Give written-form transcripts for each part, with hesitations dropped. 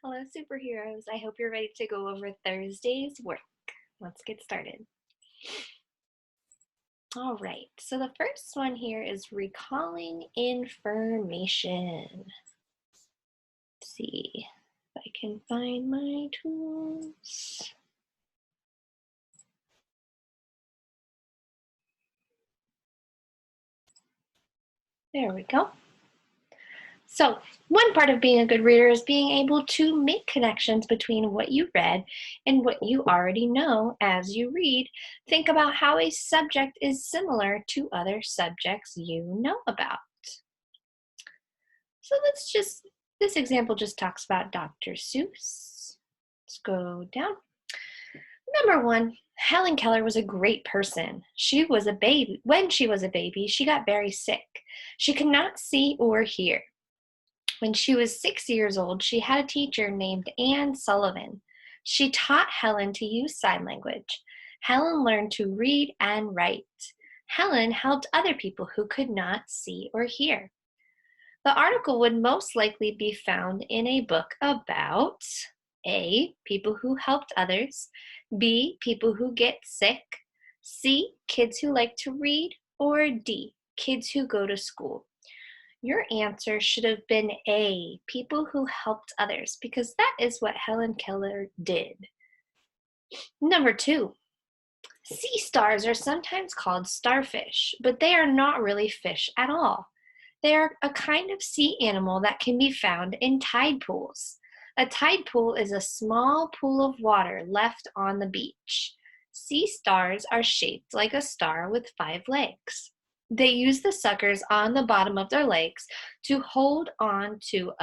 Hello, superheroes. I hope you're ready to go over Thursday's work. Let's get started. All right, so the first one here is recalling information. Let's see if I can find my tools. There we go. So, one part of being a good reader is being able to make connections between what you read and what you already know as you read. Think about how a subject is similar to other subjects you know about. So this example just talks about Dr. Seuss. Let's go down. Number one, Helen Keller was a great person. She was a baby. When she was a baby, she got very sick. She could not see or hear. When she was 6 years old, she had a teacher named Anne Sullivan. She taught Helen to use sign language. Helen learned to read and write. Helen helped other people who could not see or hear. The article would most likely be found in a book about A, people who helped others, B, people who get sick, C, kids who like to read, or D, kids who go to school. Your answer should have been A, people who helped others, because that is what Helen Keller did. Number two, sea stars are sometimes called starfish, but they are not really fish at all. They are a kind of sea animal that can be found in tide pools. A tide pool is a small pool of water left on the beach. Sea stars are shaped like a star with 5 legs. They use the suckers on the bottom of their legs to hold on to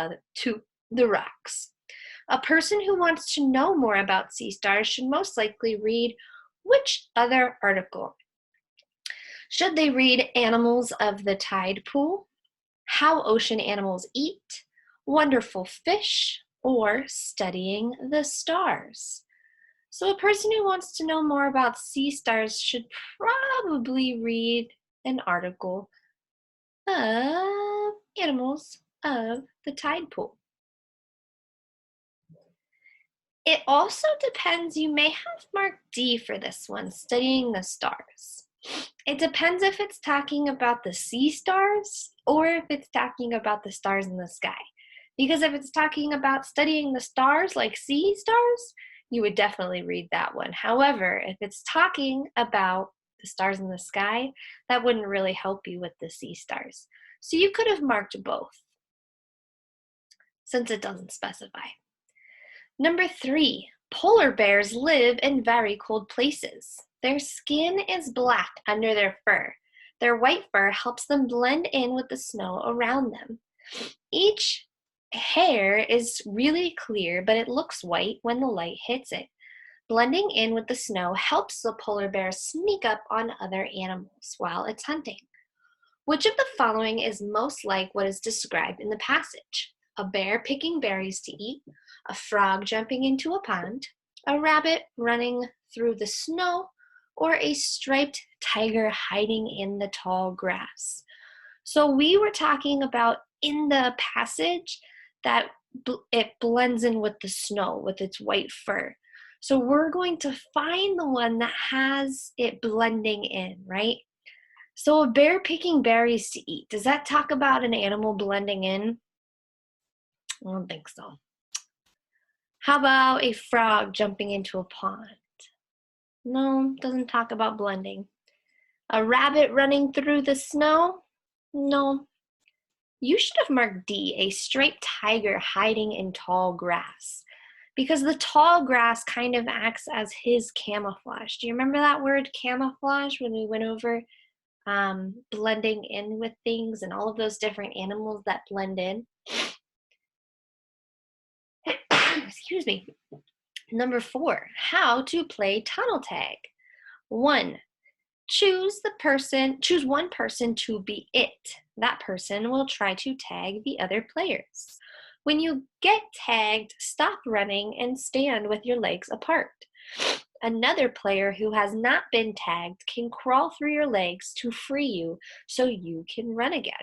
the rocks. A person who wants to know more about sea stars should most likely read which other article? Should they read Animals of the Tide Pool, How Ocean Animals Eat, Wonderful Fish, or Studying the Stars? So a person who wants to know more about sea stars should probably read an article of Animals of the Tide Pool. It also depends, you may have marked D for this one, Studying the Stars. It depends if it's talking about the sea stars or if it's talking about the stars in the sky. Because if it's talking about studying the stars like sea stars, you would definitely read that one. However, if it's talking about the stars in the sky, that wouldn't really help you with the sea stars. So you could have marked both, since it doesn't specify. Number 3, polar bears live in very cold places. Their skin is black under their fur. Their white fur helps them blend in with the snow around them. Each hair is really clear, but it looks white when the light hits it. Blending in with the snow helps the polar bear sneak up on other animals while it's hunting. Which of the following is most like what is described in the passage? A bear picking berries to eat, a frog jumping into a pond, a rabbit running through the snow, or a striped tiger hiding in the tall grass. So we were talking about in the passage that it blends in with the snow with its white fur. So we're going to find the one that has it blending in, right? So a bear picking berries to eat, does that talk about an animal blending in? I don't think so. How about a frog jumping into a pond? No, doesn't talk about blending. A rabbit running through the snow? No. You should have marked D, a striped tiger hiding in tall grass, because the tall grass kind of acts as his camouflage. Do you remember that word camouflage when we went over blending in with things and all of those different animals that blend in? Excuse me. Number 4, how to play tunnel tag. 1, choose one person to be it. That person will try to tag the other players. When you get tagged, stop running and stand with your legs apart. Another player who has not been tagged can crawl through your legs to free you so you can run again.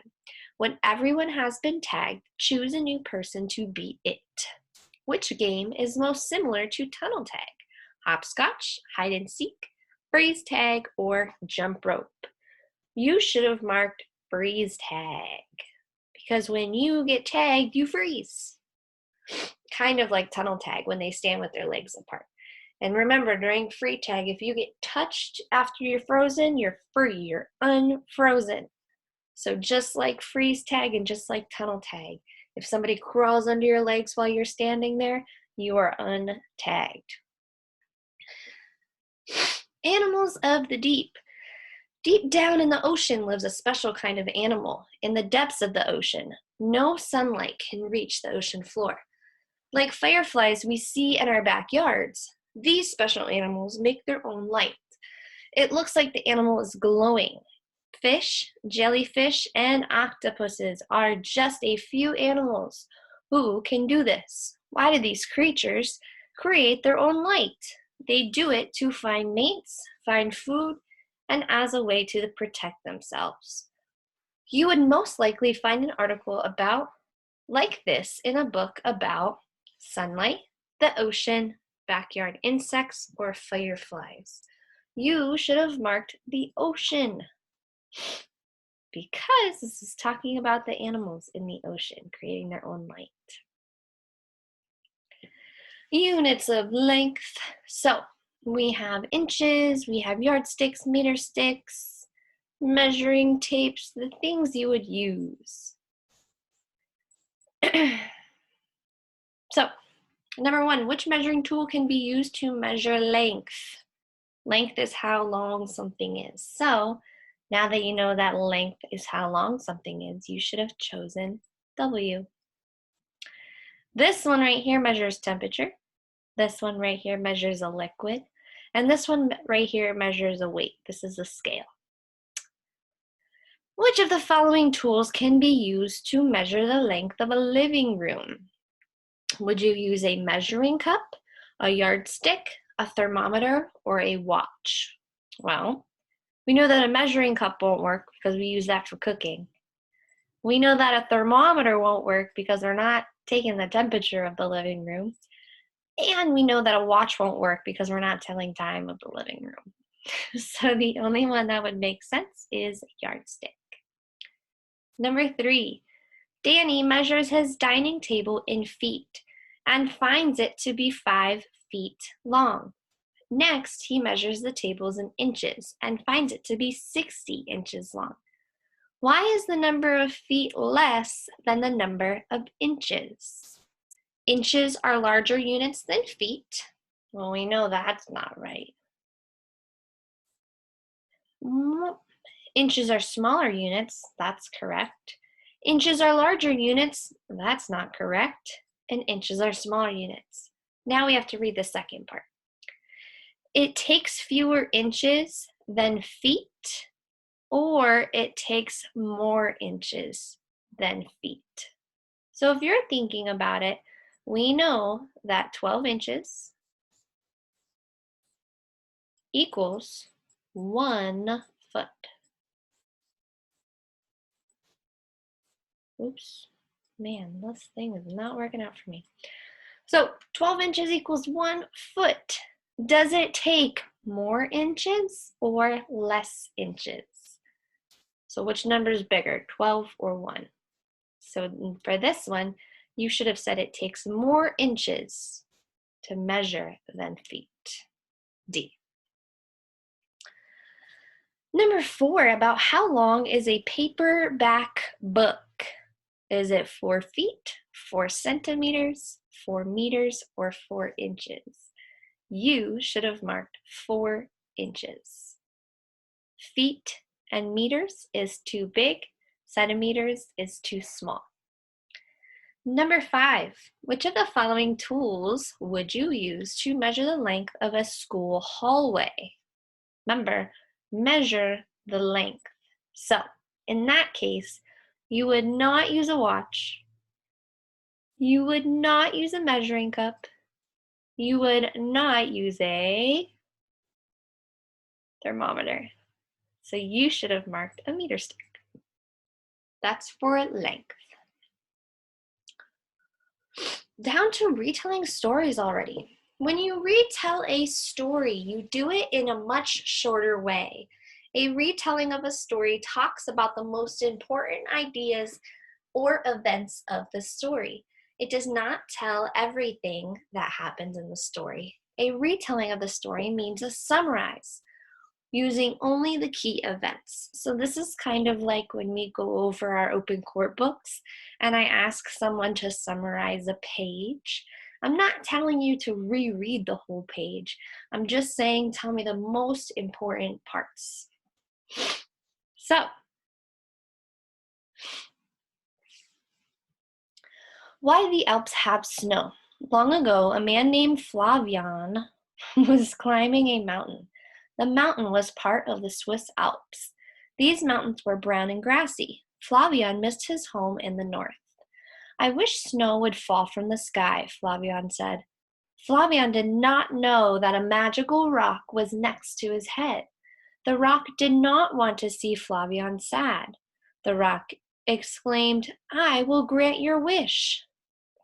When everyone has been tagged, choose a new person to be it. Which game is most similar to tunnel tag? Hopscotch, hide and seek, freeze tag, or jump rope? You should have marked freeze tag because when you get tagged, you freeze. Kind of like tunnel tag when they stand with their legs apart. And remember, during free tag, if you get touched after you're frozen, you're free, you're unfrozen. So just like freeze tag and just like tunnel tag, if somebody crawls under your legs while you're standing there, you are untagged. Animals of the deep. Deep down in the ocean lives a special kind of animal. In the depths of the ocean, no sunlight can reach the ocean floor. Like fireflies we see in our backyards, these special animals make their own light. It looks like the animal is glowing. Fish, jellyfish, and octopuses are just a few animals who can do this. Why do these creatures create their own light? They do it to find mates, find food, and as a way to protect themselves. You would most likely find an article like this in a book about sunlight, the ocean, backyard insects, or fireflies. You should have marked the ocean because this is talking about the animals in the ocean creating their own light. Units of length. So we have inches, we have yardsticks, meter sticks, measuring tapes, the things you would use. So, number one, which measuring tool can be used to measure length? Length is how long something is. So, now that you know that length is how long something is, you should have chosen W. This one right here measures temperature. This one right here measures a liquid. And this one right here measures a weight. This is a scale. Which of the following tools can be used to measure the length of a living room? Would you use a measuring cup, a yardstick, a thermometer, or a watch? Well, we know that a measuring cup won't work because we use that for cooking. We know that a thermometer won't work because we're not taking the temperature of the living room. And we know that a watch won't work because we're not telling time of the living room. So the only one that would make sense is yardstick. Number 3, Danny measures his dining table in feet and finds it to be 5 feet long. Next, he measures the tables in inches and finds it to be 60 inches long. Why is the number of feet less than the number of inches? Inches are larger units than feet. Well, we know that's not right. Inches are smaller units. That's correct. Inches are larger units. That's not correct. And inches are smaller units. Now we have to read the second part. It takes fewer inches than feet, or it takes more inches than feet. So if you're thinking about it, we know that 12 inches equals 1 foot. Oops, man, this thing is not working out for me. So 12 inches equals 1 foot. Does it take more inches or less inches? So which number is bigger, 12 or 1? So for this one, you should have said it takes more inches to measure than feet. D. Number 4, about how long is a paperback book? Is it 4 feet, 4 centimeters, 4 meters, or 4 inches? You should have marked 4 inches. Feet and meters is too big, centimeters is too small. Number 5, which of the following tools would you use to measure the length of a school hallway? Remember, measure the length. So, in that case, you would not use a watch. You would not use a measuring cup. You would not use a thermometer. So you should have marked a meter stick. That's for length. Down to retelling stories already. When you retell a story, you do it in a much shorter way. A retelling of a story talks about the most important ideas or events of the story. It does not tell everything that happens in the story. A retelling of the story means a summarize, using only the key events. So this is kind of like when we go over our open court books and I ask someone to summarize a page. I'm not telling you to reread the whole page. I'm just saying, tell me the most important parts. So, why the Alps have snow? Long ago, a man named Flavian was climbing a mountain. The mountain was part of the Swiss Alps. These mountains were brown and grassy. Flavian missed his home in the north. I wish snow would fall from the sky, Flavian said. Flavian did not know that a magical rock was next to his head. The rock did not want to see Flavian sad. The rock exclaimed, I will grant your wish.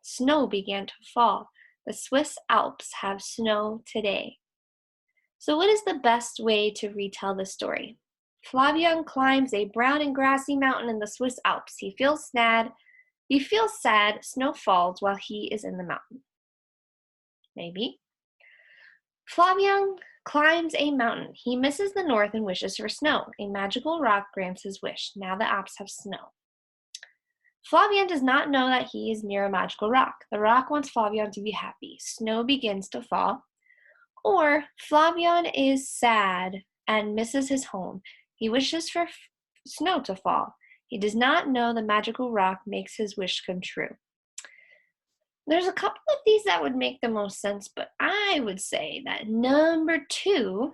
Snow began to fall. The Swiss Alps have snow today. So what is the best way to retell the story? Flavian climbs a brown and grassy mountain in the Swiss Alps. He feels sad, snow falls while he is in the mountain. Maybe. Flavian climbs a mountain. He misses the north and wishes for snow. A magical rock grants his wish. Now the Alps have snow. Flavian does not know that he is near a magical rock. The rock wants Flavian to be happy. Snow begins to fall. Or Flavian is sad and misses his home. He wishes for snow to fall. He does not know the magical rock makes his wish come true. There's a couple of these that would make the most sense, but I would say that number 2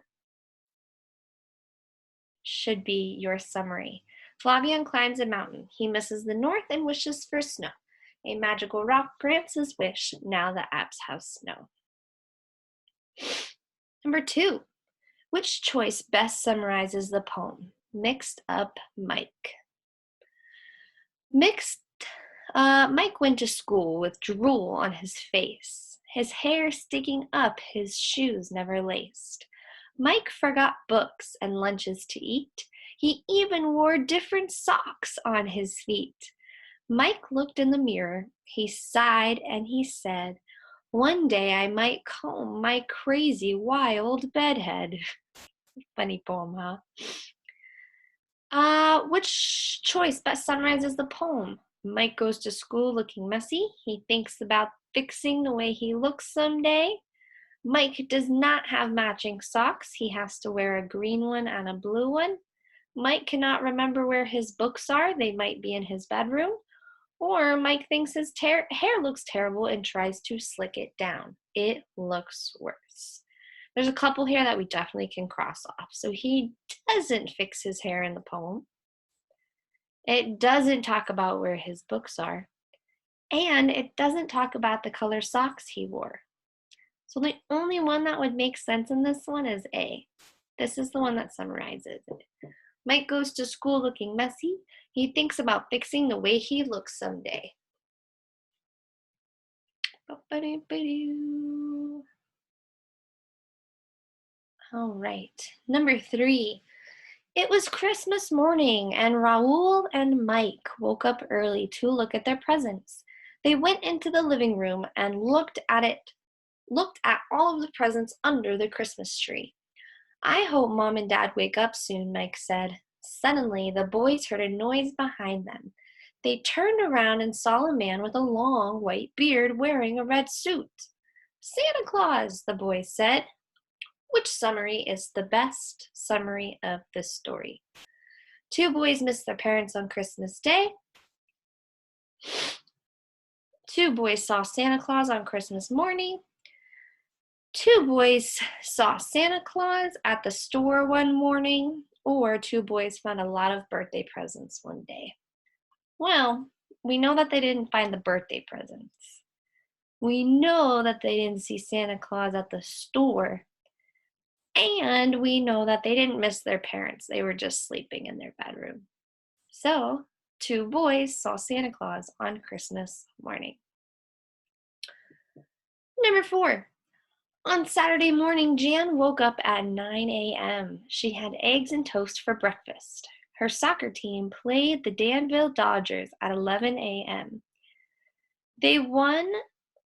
should be your summary. Flavian climbs a mountain. He misses the north and wishes for snow. A magical rock grants his wish. Now the Alps have snow. Number 2, which choice best summarizes the poem? Mixed up Mike. Mike went to school with drool on his face, his hair sticking up, his shoes never laced. Mike forgot books and lunches to eat. He even wore different socks on his feet. Mike looked in the mirror. He sighed and he said, one day I might comb my crazy, wild bedhead. Funny poem, huh? Which choice best summarizes the poem? Mike goes to school looking messy. He thinks about fixing the way he looks someday. Mike does not have matching socks. He has to wear a green one and a blue one. Mike cannot remember where his books are. They might be in his bedroom. Or Mike thinks his hair looks terrible and tries to slick it down. It looks worse. There's a couple here that we definitely can cross off. So he doesn't fix his hair in the poem. It doesn't talk about where his books are. And it doesn't talk about the color socks he wore. So the only one that would make sense in this one is A. This is the one that summarizes it. Mike goes to school looking messy. He thinks about fixing the way he looks someday. All right, number 3. It was Christmas morning, and Raoul and Mike woke up early to look at their presents. They went into the living room and looked at all of the presents under the Christmas tree. I hope Mom and Dad wake up soon, Mike said. Suddenly, the boys heard a noise behind them. They turned around and saw a man with a long white beard wearing a red suit. Santa Claus, the boys said. Which summary is the best summary of the story? 2 boys missed their parents on Christmas Day. 2 boys saw Santa Claus on Christmas morning. 2 boys saw Santa Claus at the store one morning. Or 2 boys found a lot of birthday presents one day. Well, we know that they didn't find the birthday presents. We know that they didn't see Santa Claus at the store. And we know that they didn't miss their parents. They were just sleeping in their bedroom. So, 2 boys saw Santa Claus on Christmas morning. Number 4. On Saturday morning, Jan woke up at 9 a.m. She had eggs and toast for breakfast. Her soccer team played the Danville Dodgers at 11 a.m. They won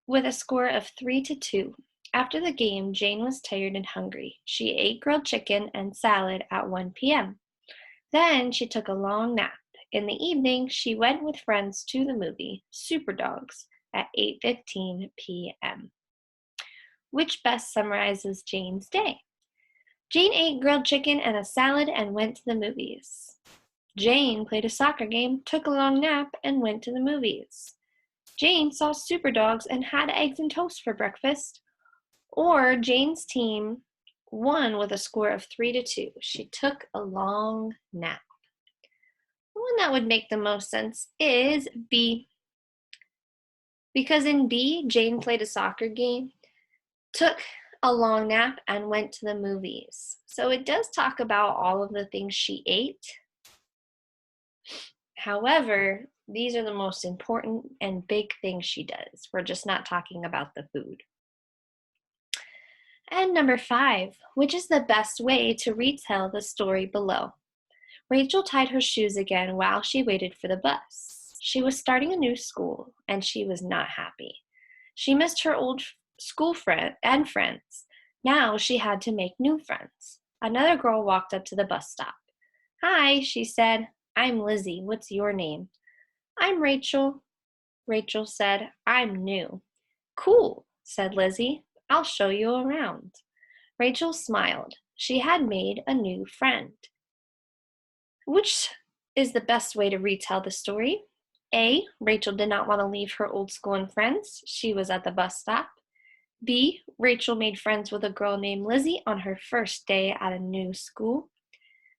with a score of 3-2. After the game, Jane was tired and hungry. She ate grilled chicken and salad at 1 p.m. Then she took a long nap. In the evening, she went with friends to the movie Super Dogs at 8:15 p.m. Which best summarizes Jane's day? Jane ate grilled chicken and a salad and went to the movies. Jane played a soccer game, took a long nap, and went to the movies. Jane saw Super Dogs and had eggs and toast for breakfast. Or Jane's team won with a score of 3-2. She took a long nap. The one that would make the most sense is B. Because in B, Jane played a soccer game, took a long nap, and went to the movies. So it does talk about all of the things she ate. However, these are the most important and big things she does. We're just not talking about the food. And number 5, which is the best way to retell the story below? Rachel tied her shoes again while she waited for the bus. She was starting a new school, and she was not happy. She missed her old school friend and friends. Now she had to make new friends. Another girl walked up to the bus stop. "Hi," she said. "I'm Lizzie. What's your name?" "I'm Rachel." Rachel said, "I'm new." "Cool," said Lizzie. "I'll show you around." Rachel smiled. She had made a new friend. Which is the best way to retell the story? A. Rachel did not want to leave her old school and friends. She was at the bus stop. B. Rachel made friends with a girl named Lizzie on her first day at a new school.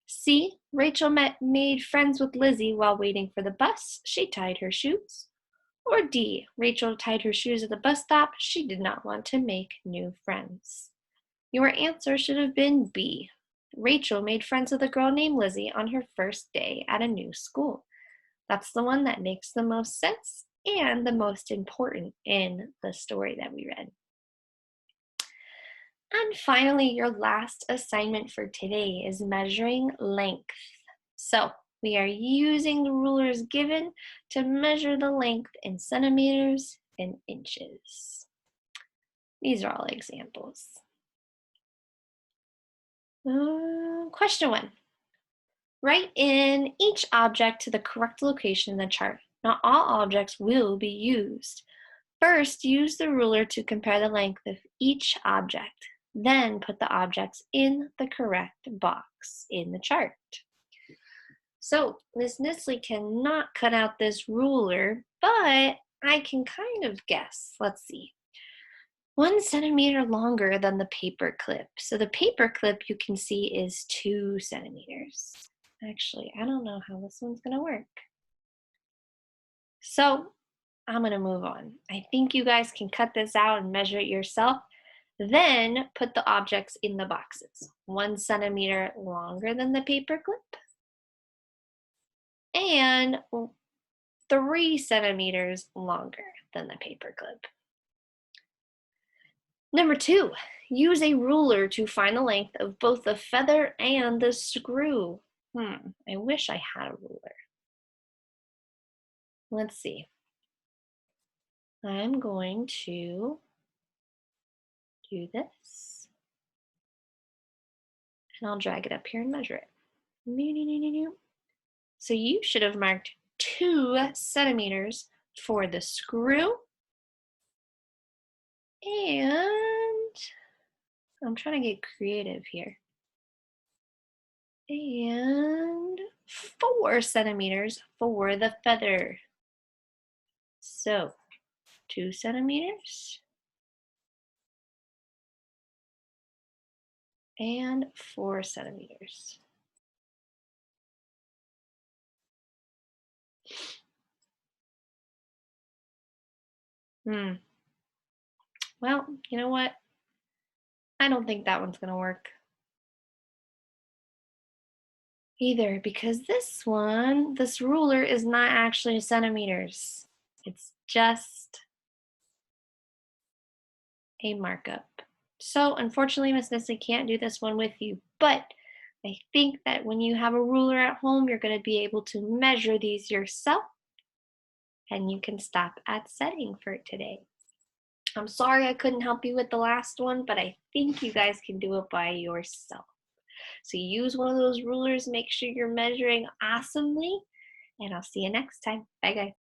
C. Rachel made friends with Lizzie while waiting for the bus. She tied her shoes. Or D. Rachel tied her shoes at the bus stop. She did not want to make new friends. Your answer should have been B. Rachel made friends with a girl named Lizzie on her first day at a new school. That's the one that makes the most sense and the most important in the story that we read. And finally, your last assignment for today is measuring length. So we are using the rulers given to measure the length in centimeters and inches. These are all examples. Question 1. Write in each object to the correct location in the chart. Not all objects will be used. First, use the ruler to compare the length of each object. Then put the objects in the correct box in the chart. So Miss Nisley cannot cut out this ruler, but I can kind of guess. Let's see. 1 centimeter longer than the paper clip. So the paper clip you can see is 2 centimeters. Actually, I don't know how this one's going to work. So I'm going to move on. I think you guys can cut this out and measure it yourself. Then put the objects in the boxes. 1 centimeter longer than the paper clip and 3 centimeters longer than the paper clip. Number 2, use a ruler to find the length of both the feather and the screw. I wish I had a ruler. Let's see. I'm going to do this. And I'll drag it up here and measure it. So you should have marked 2 centimeters for the screw. And I'm trying to get creative here. And 4 centimeters for the feather. So 2 centimeters and 4 centimeters. Well, you know what? I don't think that one's going to work either, because this ruler is not actually centimeters. It's just a markup. So unfortunately, Miss Nestle can't do this one with you, but I think that when you have a ruler at home, you're going to be able to measure these yourself and you can stop at setting for today. I'm sorry I couldn't help you with the last one, but I think you guys can do it by yourself. So use one of those rulers, make sure you're measuring awesomely, and I'll see you next time. Bye, guys.